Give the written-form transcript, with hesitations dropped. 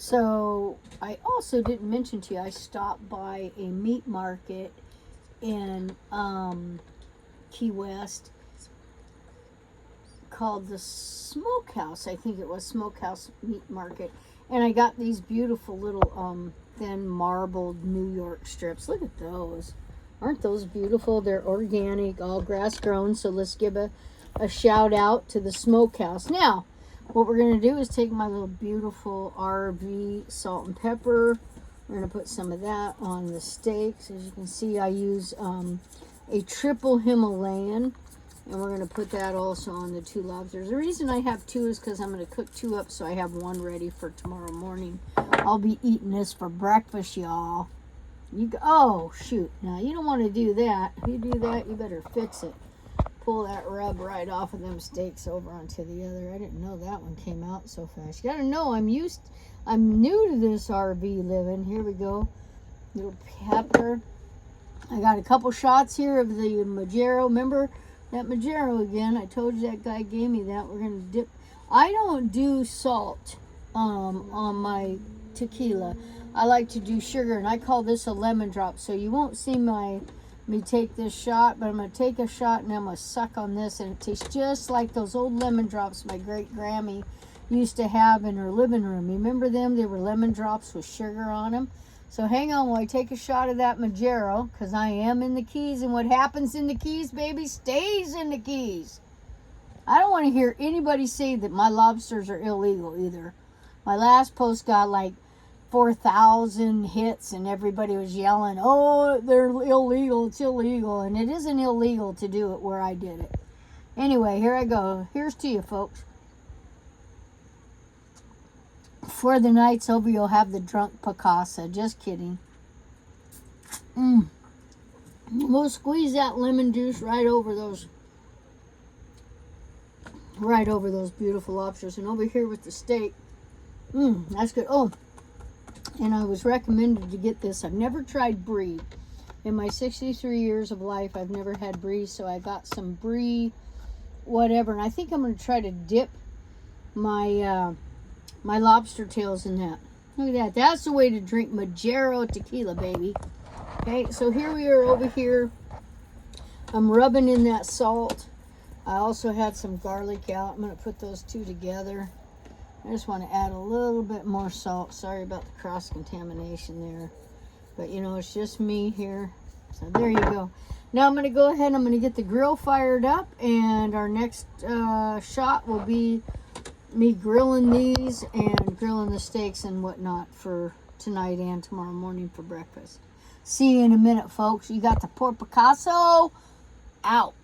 So I also didn't mention to you, I stopped by a meat market in Key West called the Smokehouse. I think it was Smokehouse Meat Market. And I got these beautiful little thin marbled New York strips. Look at those. Aren't those beautiful? They're organic, all grass grown. So let's give a shout out to the Smokehouse. Now, what we're going to do is take my little beautiful RV salt and pepper. We're going to put some of that on the steaks. As you can see, I use a triple Himalayan. And we're going to put that also on the 2 lobsters. The reason I have 2 is because I'm going to cook 2 up so I have 1 ready for tomorrow morning. I'll be eating this for breakfast, y'all. Oh, shoot. Now, you don't want to do that. If you do that, you better fix it. Pull that rub right off of them steaks over onto the other. I didn't know that one came out so fast. You got to know I'm new to this RV living. Here we go. Little pepper. I got a couple shots here of the Magero. Remember that Magero again? I told you that guy gave me that. We're going to dip. I don't do salt on my tequila. I like to do sugar, and I call this a lemon drop. So you won't see me take this shot, but I'm going to take a shot and I'm going to suck on this, and it tastes just like those old lemon drops my great Grammy used to have in her living room. Remember them? They were lemon drops with sugar on them. So hang on while I take a shot of that Magero, because I am in the Keys, and what happens in the Keys, baby, stays in the Keys. I don't want to hear anybody say that my lobsters are illegal either. My last post got like 4,000 hits, and everybody was yelling, oh, they're illegal, it's illegal. And it isn't illegal to do it where I did it. Anyway, here I go. Here's to you, folks. Before the night's over, you'll have the drunk Picasa. Just kidding. We'll squeeze that lemon juice right over those beautiful lobsters. And over here with the steak, that's good. Oh, and I was recommended to get this. I've never tried brie. In my 63 years of life, I've never had brie, so I got some brie, whatever. And I think I'm going to try to dip my my lobster tails in that. Look at that. That's the way to drink Magero tequila, baby. Okay, so here we are over here. I'm rubbing in that salt. I also had some garlic out. I'm going to put those 2 together. I just want to add a little bit more salt. Sorry about the cross-contamination there. But, you know, it's just me here. So there you go. Now I'm going to go ahead. I'm going to get the grill fired up. And our next shot will be me grilling these and grilling the steaks and whatnot for tonight and tomorrow morning for breakfast. See you in a minute, folks. You got the Port Picasso out.